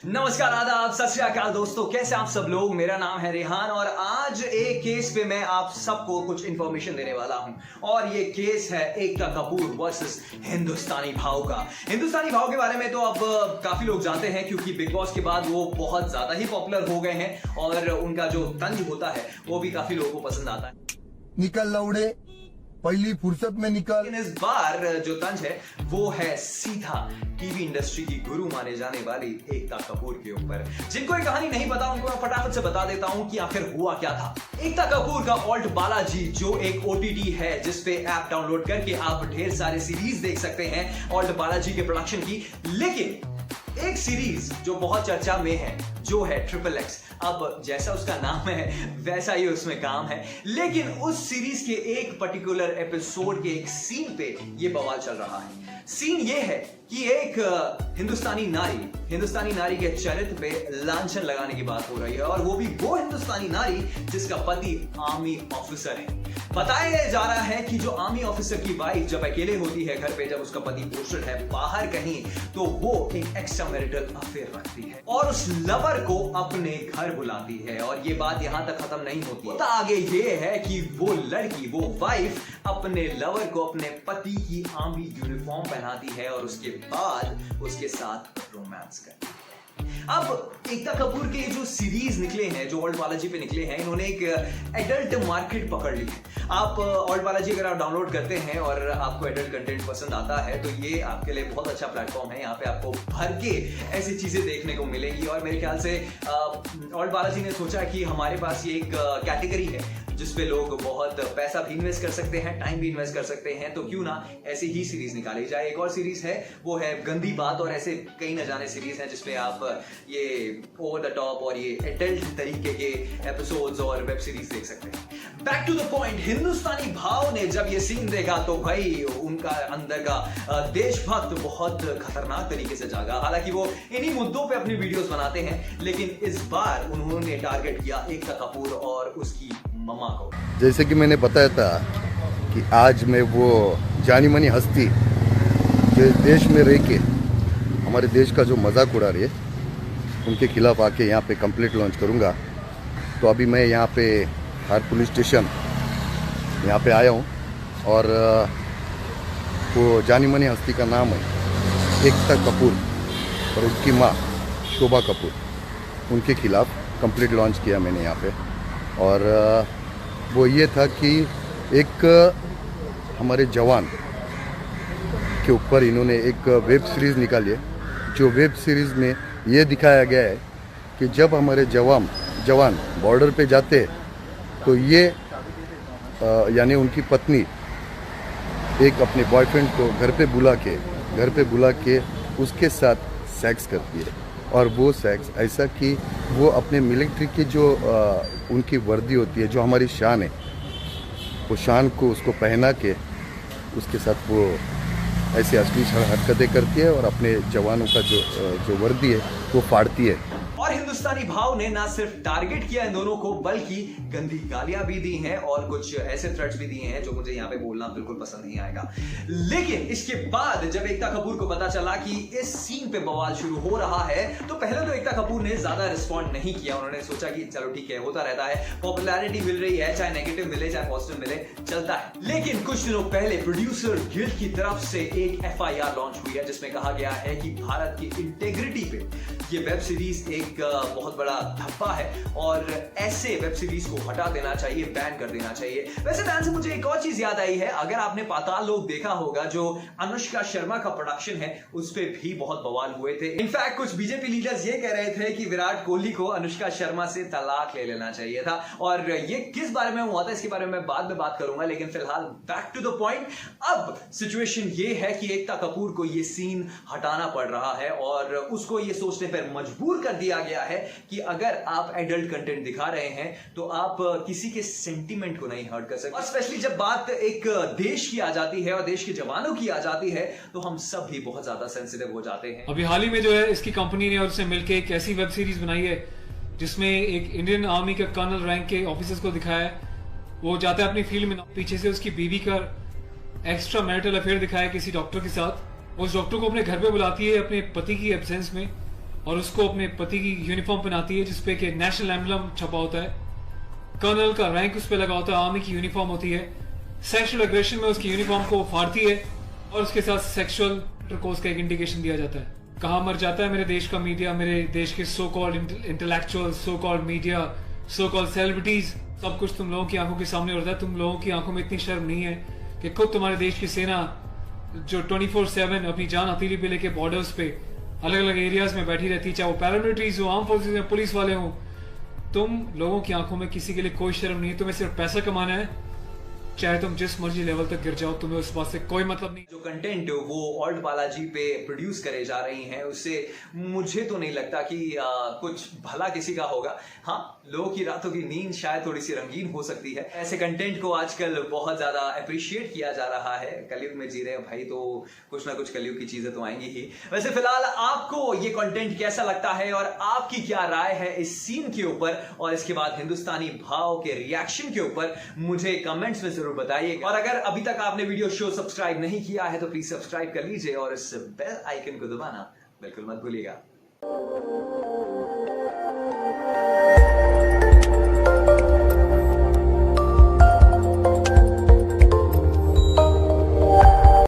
नमस्कार, आदाब, सत श्री अकाल दोस्तों, कैसे आप सब लोग। मेरा नाम है रेहान और आज एक केस पे मैं आप सबको कुछ इंफॉर्मेशन देने वाला हूं और ये केस है एकता कपूर वर्सेस हिंदुस्तानी भाव का। हिंदुस्तानी भाव के बारे में तो अब काफी लोग जानते हैं क्योंकि बिग बॉस के बाद वो बहुत ज्यादा ही पॉपुलर हो गए हैं और उनका जो तंज होता है वो भी काफी लोगों को पसंद आता है। निकल लौड़े, पहली फुर्सत में निकल। लेकिन इस बार जो तंज है वो है सीधा टीवी इंडस्ट्री की गुरु माने जाने वाली एकता कपूर के ऊपर। जिनको ये कहानी नहीं पता उनको मैं फटाफट से बता देता हूं कि आखिर हुआ क्या था। एकता कपूर का ऑल्ट बालाजी जो एक ओटीटी है जिसपे ऐप डाउनलोड करके आप ढेर सारे सीरीज देख सकते हैं ऑल्ट बालाजी के प्रोडक्शन की, लेकिन एक सीरीज जो बहुत चर्चा में है जो है XXX। अब जैसा उसका नाम है वैसा ही उसमें काम है, लेकिन उस सीरीज के एक पर्टिकुलर एपिसोड के एक सीन पे ये बवाल चल रहा है। सीन ये है कि एक हिंदुस्तानी नारी के चरित्र पे लांछन लगाने की बात हो रही है और वो भी वो हिंदुस्तानी नारी जिसका पति आर्मी ऑफिसर है। बताया जा रहा है कि जो आर्मी ऑफिसर की वाइफ जब अकेले होती है घर पे, जब उसका पति पोस्टेड है बाहर कहीं, तो वो एक एक्स्ट्रा मैरिटल अफेयर रखती है और उस लवर को अपने घर बुलाती है। और ये बात यहां तक खत्म नहीं होती, तो आगे ये है कि वो लड़की, वो वाइफ अपने लवर को अपने पति की आर्मी यूनिफॉर्म पहनाती है और उसके बाद उसके साथ रोमांस करती है। अब एकता कपूर के जो सीरीज निकले हैं, जो ऑल्ट बालाजी पे निकले हैं, इन्होंने एक एडल्ट मार्केट पकड़ ली है। आप ऑल्ट बालाजी अगर आप डाउनलोड करते हैं और आपको एडल्ट कंटेंट पसंद आता है तो ये आपके लिए बहुत अच्छा प्लेटफॉर्म है। यहाँ पे आपको भर के ऐसी चीजें देखने को मिलेगी और मेरे ख्याल से ऑल्ट बालाजी ने सोचा कि हमारे पास ये एक कैटेगरी है जिसपे लोग बहुत पैसा भी इन्वेस्ट कर सकते हैं, टाइम भी इन्वेस्ट कर सकते हैं, तो क्यों ना ऐसी ही सीरीज निकाली जाए। एक और सीरीज है वो है गंदी बात, और ऐसे कई न जाने सीरीज हैं जिसपे आप ये ओवर द टॉप और ये एडल्ट तरीके के एपिसोड्स और वेब सीरीज देख सकते हैं। बैक टू द पॉइंट, हिंदुस्तानी भाव ने जब ये सीन देखा तो भाई उनका अंदर का देशभक्त बहुत खतरनाक तरीके से जागा। हालांकि वो इन्हीं मुद्दों पे अपनी वीडियोस बनाते हैं, लेकिन इस बार उन्होंने टारगेट किया एकता कपूर और उसकी मम्मा को। जैसे कि मैंने बताया था कि आज मैं वो जानी मानी हस्ती जो देश में रह के हमारे देश का जो मजाक उड़ा रही है उनके खिलाफ आके यहाँ पे कंप्लेंट लॉन्च करूँगा। तो अभी मैं यहाँ पे हर पुलिस स्टेशन यहाँ पे आया हूँ और वो जानी मानी हस्ती का नाम है एकता कपूर और उनकी माँ शोभा कपूर, उनके खिलाफ कंप्लेंट लॉन्च किया मैंने यहाँ पे। और वो ये था कि एक हमारे जवान के ऊपर इन्होंने एक वेब सीरीज़ निकाली है, जो वेब सीरीज़ में ये दिखाया गया है कि जब हमारे जवान बॉर्डर पे जाते हैं तो ये यानी उनकी पत्नी एक अपने बॉयफ्रेंड को घर पे बुला के उसके साथ सेक्स करती है। और वो सेक्स ऐसा कि वो अपने मिलिट्री की जो उनकी वर्दी होती है, जो हमारी शान है, वो शान को उसको पहना के उसके साथ वो ऐसी अश्लील हरकतें करती है और अपने जवानों का जो वर्दी है वो फाड़ती है। और हिंदुस्तानी भाव ने ना सिर्फ टारगेट किया इन दोनों को बल्कि गंदी गालियां भी दी हैं और कुछ ऐसे थ्रेट्स भी दिए हैं जो मुझे यहाँ पे बोलना बिल्कुल पसंद नहीं आएगा। लेकिन इसके बाद जब एकता कपूर को पता चला कि इस सीन पे बवाल शुरू हो रहा है तो पहले तो एकता कपूर ने ज्यादा रिस्पॉन्ड नहीं किया। उन्होंने सोचा कि चलो ठीक है, होता रहता है, पॉपुलैरिटी मिल रही है, चाहे नेगेटिव मिले चाहे पॉजिटिव मिले, चलता है। लेकिन कुछ दिनों पहले प्रोड्यूसर गिल्ड की तरफ से एक FIR लॉन्च हुई है जिसमें कहा गया है कि भारत की इंटेग्रिटी पे ये वेब सीरीज एक बहुत बड़ा धब्बा है और ऐसे वेब सीरीज को हटा देना चाहिए, बैन कर देना चाहिए। वैसे बैन से मुझे एक और चीज याद आई है, अगर आपने पाताल लोक देखा होगा जो अनुष्का शर्मा का प्रोडक्शन है उस पे भी बहुत बवाल हुए थे। इनफैक्ट कुछ बीजेपी लीडर्स ये कह रहे थे कि विराट कोहली को अनुष्का शर्मा से तलाक ले लेना चाहिए था और ये किस बारे में हुआ था इसके बारे में बाद में बात करूंगा, लेकिन फिलहाल बैक टू द पॉइंट। अब सिचुएशन ये है कि एकता कपूर को ये सीन हटाना पड़ रहा है और उसको ये सोचने पर मजबूर कर दिया गया है कि अगर आप एडल्ट कंटेंट दिखा रहे हैं तो आप किसी के सेंटीमेंट को नहीं हर्ट कर सकते। और स्पेशली जब बात एक देश की आ जाती है और देश के जवानों की आ जाती है तो हम सब भी बहुत ज्यादा सेंसिटिव हो जाते हैं। अभी हाल ही में जो है इसकी कंपनी ने और उससे मिलकर एक ऐसी वेब सीरीज बनाई है जिसमें एक इंडियन आर्मी के कर्नल रैंक के ऑफिसर्स को दिखाया है। वो जाता है अपनी फील्ड में, पीछे से उसकी बीवी का एक्स्ट्रा मैरिटल अफेयर दिखाया किसी डॉक्टर के साथ। उस डॉक्टर को अपने घर पे बुलाती है अपने पति की एब्सेंस में और उसको अपने पति की यूनिफॉर्म पहनाती है जिसपे कि नेशनल एम्बलम छपा होता है, कर्नल का रैंक उस पर लगा होता है, आर्मी की यूनिफॉर्म होती है। सेक्सुअल एग्रेशन में उसकी यूनिफॉर्म को फाड़ती है और उसके साथ सेक्सुअल इंटरकोर्स का एक इंडिकेशन दिया जाता है। कहाँ मर जाता है मेरे देश का मीडिया, मेरे देश के so called intellectual, so called media, so called celebrities, सब कुछ तुम लोगों की आंखों के सामने होता है। तुम लोगों की आंखों में इतनी शर्म नहीं है कि खुद तुम्हारे देश की सेना जो 24/7 अपनी जान हथेली पे लेके बॉर्डर्स पे अलग अलग एरियाज में बैठी रहती है, चाहे वो पैरामिलिट्रीज हो, आर्म फोर्सेज में पुलिस वाले हो, तुम लोगों की आंखों में किसी के लिए कोई शर्म नहीं है। तुम्हें सिर्फ पैसा कमाना है, चाहे तुम जिस मर्जी लेवल तक गिर जाओ, तुम्हें उस बात से कोई मतलब नहीं। जो कंटेंट वो ऑल्ट बालाजी पे प्रोड्यूस करे जा रही हैं उससे मुझे तो नहीं लगता कि कुछ भला किसी का होगा। हाँ, लोगों की रातों की नींद शायद थोड़ी सी रंगीन हो सकती है। ऐसे कंटेंट को आजकल बहुत ज्यादा अप्रिशिएट किया जा रहा है। कलयुग में जी रहे हैं भाई, तो कुछ ना कुछ कलयुग की चीजें तो आएंगी ही। वैसे फिलहाल आपको ये कंटेंट कैसा लगता है और आपकी क्या राय है इस सीन के ऊपर और इसके बाद हिंदुस्तानी भाव के रिएक्शन के ऊपर, मुझे कमेंट्स में जरूर बताइए। और अगर अभी तक आपने वीडियो शो सब्सक्राइब नहीं किया है तो प्लीज सब्सक्राइब कर लीजिए और इस बेल आइकन को दबाना बिल्कुल मत भूलिएगा।